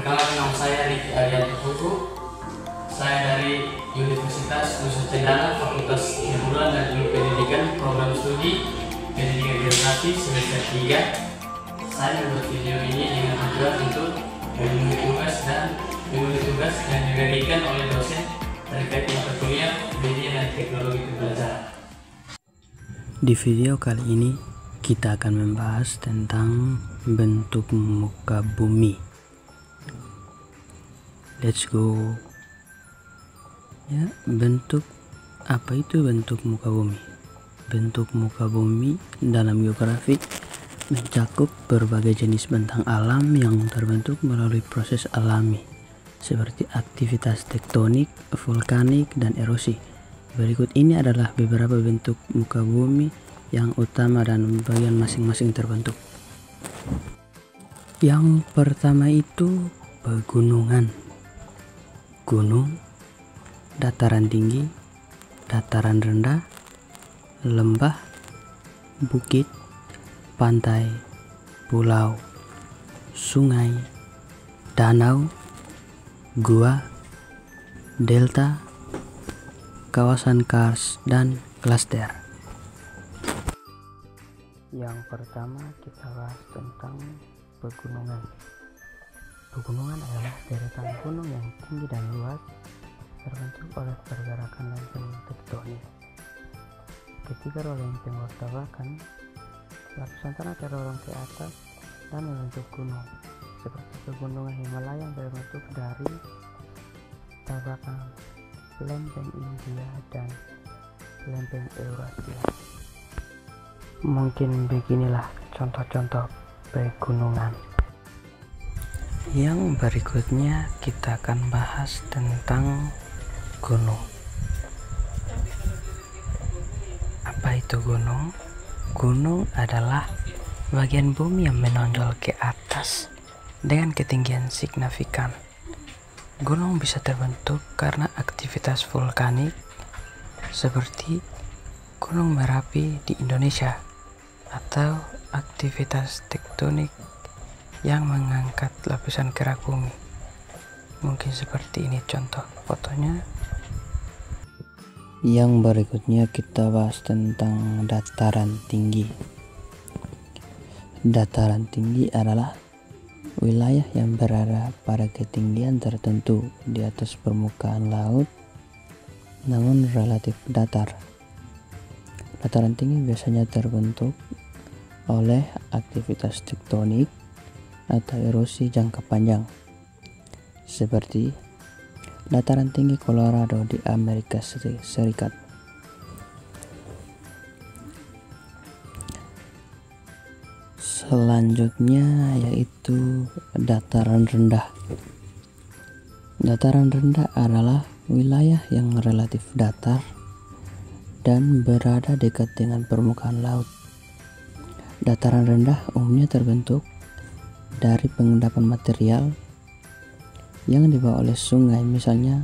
Perkenalkan, nama saya Riki Arianto Putu. Saya dari Universitas Nusa Cendana, Fakultas Hiburan dan Ilmu Pendidikan, Program Studi Pendidikan Geografi semester 3. Saya membuat video ini dengan tujuan untuk memenuhi tugas yang diberikan oleh dosen terkait mata kuliah media dan teknologi pembelajaran. Di video kali ini kita akan membahas tentang bentuk muka bumi. Let's go. Ya, apa itu bentuk muka bumi? Bentuk muka bumi dalam geografi mencakup berbagai jenis bentang alam yang terbentuk melalui proses alami seperti aktivitas tektonik, vulkanik, dan erosi. Berikut ini adalah beberapa bentuk muka bumi yang utama dan bagian masing-masing terbentuk. Yang pertama itu pegunungan. Gunung, dataran tinggi, dataran rendah, lembah, bukit, pantai, pulau, sungai, danau, gua, delta, kawasan kars, dan klaster. Yang pertama kita bahas tentang pegunungan. Pegunungan adalah deretan gunung yang tinggi dan luas terbentuk oleh pergerakan lempeng tektonik. Ketika lempeng bertabrakan, lapisan tanah terdorong ke atas dan membentuk gunung, seperti pegunungan Himalaya yang terbentuk dari tabrakan lempeng India dan lempeng Eurasia. Mungkin beginilah contoh-contoh pegunungan. Yang berikutnya kita akan bahas tentang gunung. Apa itu gunung? Gunung adalah bagian bumi yang menonjol ke atas dengan ketinggian signifikan. Gunung bisa terbentuk karena aktivitas vulkanik seperti Gunung Merapi di Indonesia atau aktivitas tektonik yang mengangkat lapisan kerak bumi. Mungkin seperti ini contoh fotonya. Yang berikutnya kita bahas tentang dataran tinggi. Dataran tinggi adalah wilayah yang berada pada ketinggian tertentu di atas permukaan laut namun relatif datar. Dataran tinggi biasanya terbentuk oleh aktivitas tektonik atau erosi jangka panjang seperti dataran tinggi Colorado di Amerika Serikat. Selanjutnya yaitu dataran rendah. Dataran rendah adalah wilayah yang relatif datar dan berada dekat dengan permukaan laut. Dataran rendah umumnya terbentuk dari pengendapan material yang dibawa oleh sungai, misalnya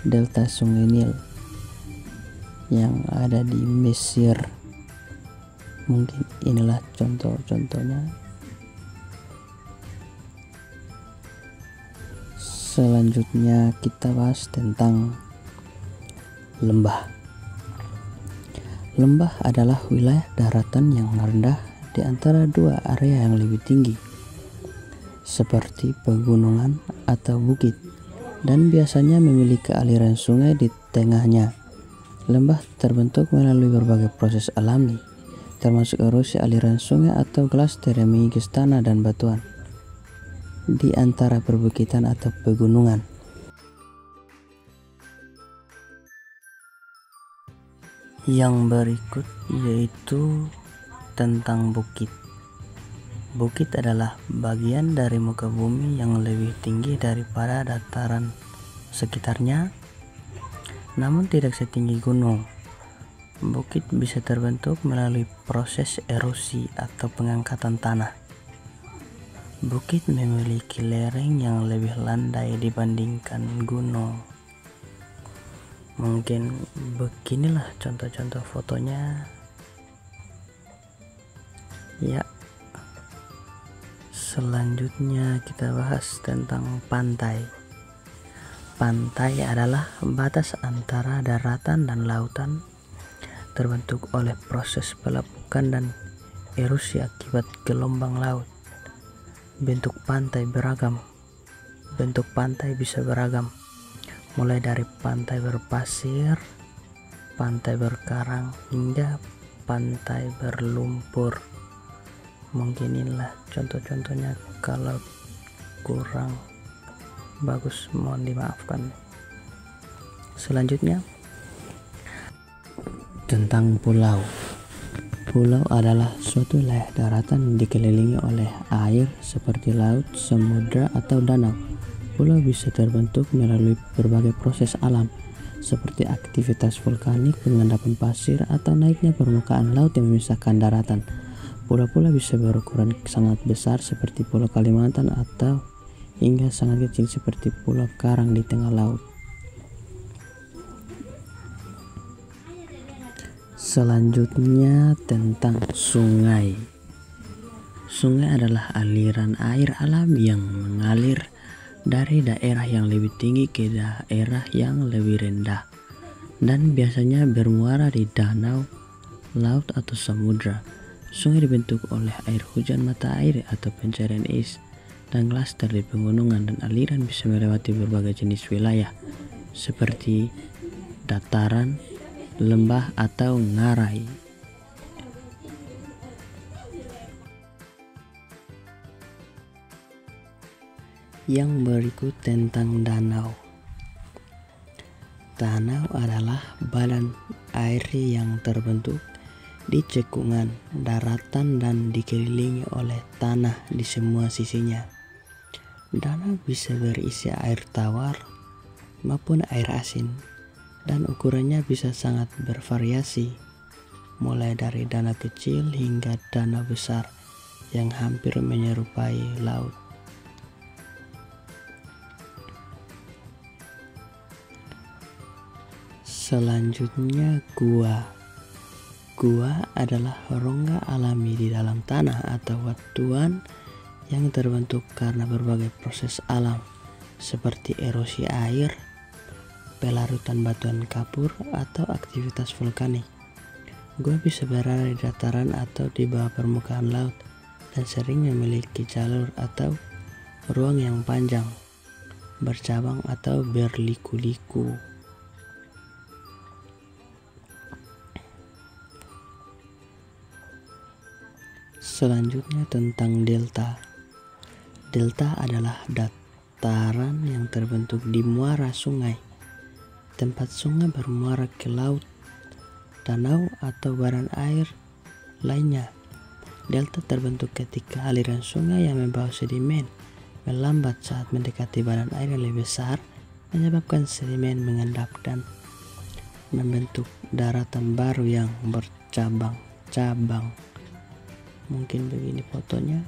delta Sungai Nil yang ada di Mesir. Mungkin inilah contoh-contohnya. Selanjutnya kita bahas tentang lembah. Lembah adalah wilayah daratan yang rendah di antara dua area yang lebih tinggi seperti pegunungan atau bukit, dan biasanya memiliki aliran sungai di tengahnya. Lembah terbentuk melalui berbagai proses alami, termasuk erosi aliran sungai atau klaster yang mengikis tanah dan batuan di antara perbukitan atau pegunungan. Yang berikut yaitu tentang bukit. Bukit adalah bagian dari muka bumi yang lebih tinggi daripada dataran sekitarnya, namun tidak setinggi gunung. Bukit bisa terbentuk melalui proses erosi atau pengangkatan tanah. Bukit memiliki lereng yang lebih landai dibandingkan gunung. Mungkin beginilah contoh-contoh fotonya. Ya. Selanjutnya kita bahas tentang pantai. Pantai adalah batas antara daratan dan lautan, terbentuk oleh proses pelepukan dan erosi akibat gelombang laut. Bentuk pantai beragam. Bentuk pantai bisa beragam, mulai dari pantai berpasir, pantai berkarang, hingga pantai berlumpur. Mungkin inilah contoh-contohnya, kalau kurang bagus mohon dimaafkan. Selanjutnya tentang pulau. Pulau adalah suatu wilayah daratan dikelilingi oleh air seperti laut, samudra, atau danau. Pulau bisa terbentuk melalui berbagai proses alam seperti aktivitas vulkanik, pengendapan pasir, atau naiknya permukaan laut yang memisahkan daratan. Pulau-pulau bisa berukuran sangat besar seperti Pulau Kalimantan atau hingga sangat kecil seperti Pulau Karang di tengah laut. Selanjutnya tentang sungai. Sungai adalah aliran air alam yang mengalir dari daerah yang lebih tinggi ke daerah yang lebih rendah dan biasanya bermuara di danau, laut, atau samudra. Sungai dibentuk oleh air hujan mata air atau pencarian es dan klaster di pegunungan, dan aliran bisa melewati berbagai jenis wilayah seperti dataran, lembah, atau ngarai. Yang berikut tentang danau. Danau adalah badan air yang terbentuk di cekungan daratan dan dikelilingi oleh tanah di semua sisinya. Danau bisa berisi air tawar maupun air asin, dan ukurannya bisa sangat bervariasi, mulai dari danau kecil hingga danau besar yang hampir menyerupai laut. Selanjutnya gua. Gua adalah rongga alami di dalam tanah atau batuan yang terbentuk karena berbagai proses alam seperti erosi air, pelarutan batuan kapur, atau aktivitas vulkanik. Gua bisa berada di dataran atau di bawah permukaan laut dan sering memiliki jalur atau ruang yang panjang, bercabang, atau berliku-liku. Selanjutnya tentang delta. Delta adalah dataran yang terbentuk di muara sungai, tempat sungai bermuara ke laut, danau, atau badan air lainnya. Delta terbentuk ketika aliran sungai yang membawa sedimen melambat saat mendekati badan air yang lebih besar, menyebabkan sedimen mengendap dan membentuk daratan baru yang bercabang-cabang. Mungkin begini fotonya.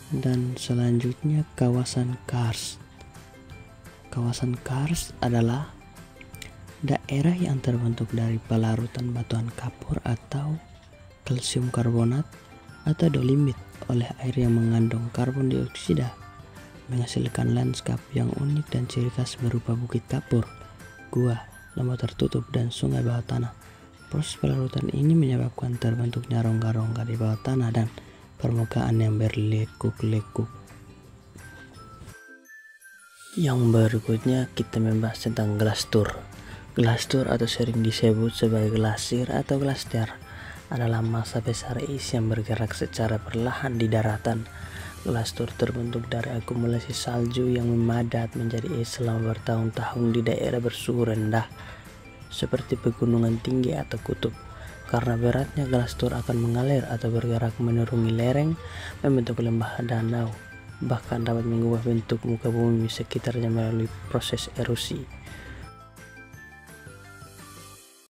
Dan selanjutnya kawasan karst. Kawasan karst adalah daerah yang terbentuk dari pelarutan batuan kapur atau kalsium karbonat atau dolimit oleh air yang mengandung karbon dioksida, menghasilkan lanskap yang unik dan ciri khas berupa bukit kapur, gua, lembah tertutup, dan sungai bawah tanah. Proses pelarutan ini menyebabkan terbentuknya rongga-rongga di bawah tanah dan permukaan yang berlekuk-lekuk. Yang berikutnya kita membahas tentang glastur. Glastur atau sering disebut sebagai glasir atau glaster adalah massa besar es yang bergerak secara perlahan di daratan. Glastur terbentuk dari akumulasi salju yang memadat menjadi es selama bertahun-tahun di daerah bersuhu rendah seperti pegunungan tinggi atau kutub. Karena beratnya, glastur akan mengalir atau bergerak menuruni lereng, membentuk lembah, danau, bahkan dapat mengubah bentuk muka bumi sekitarnya melalui proses erosi.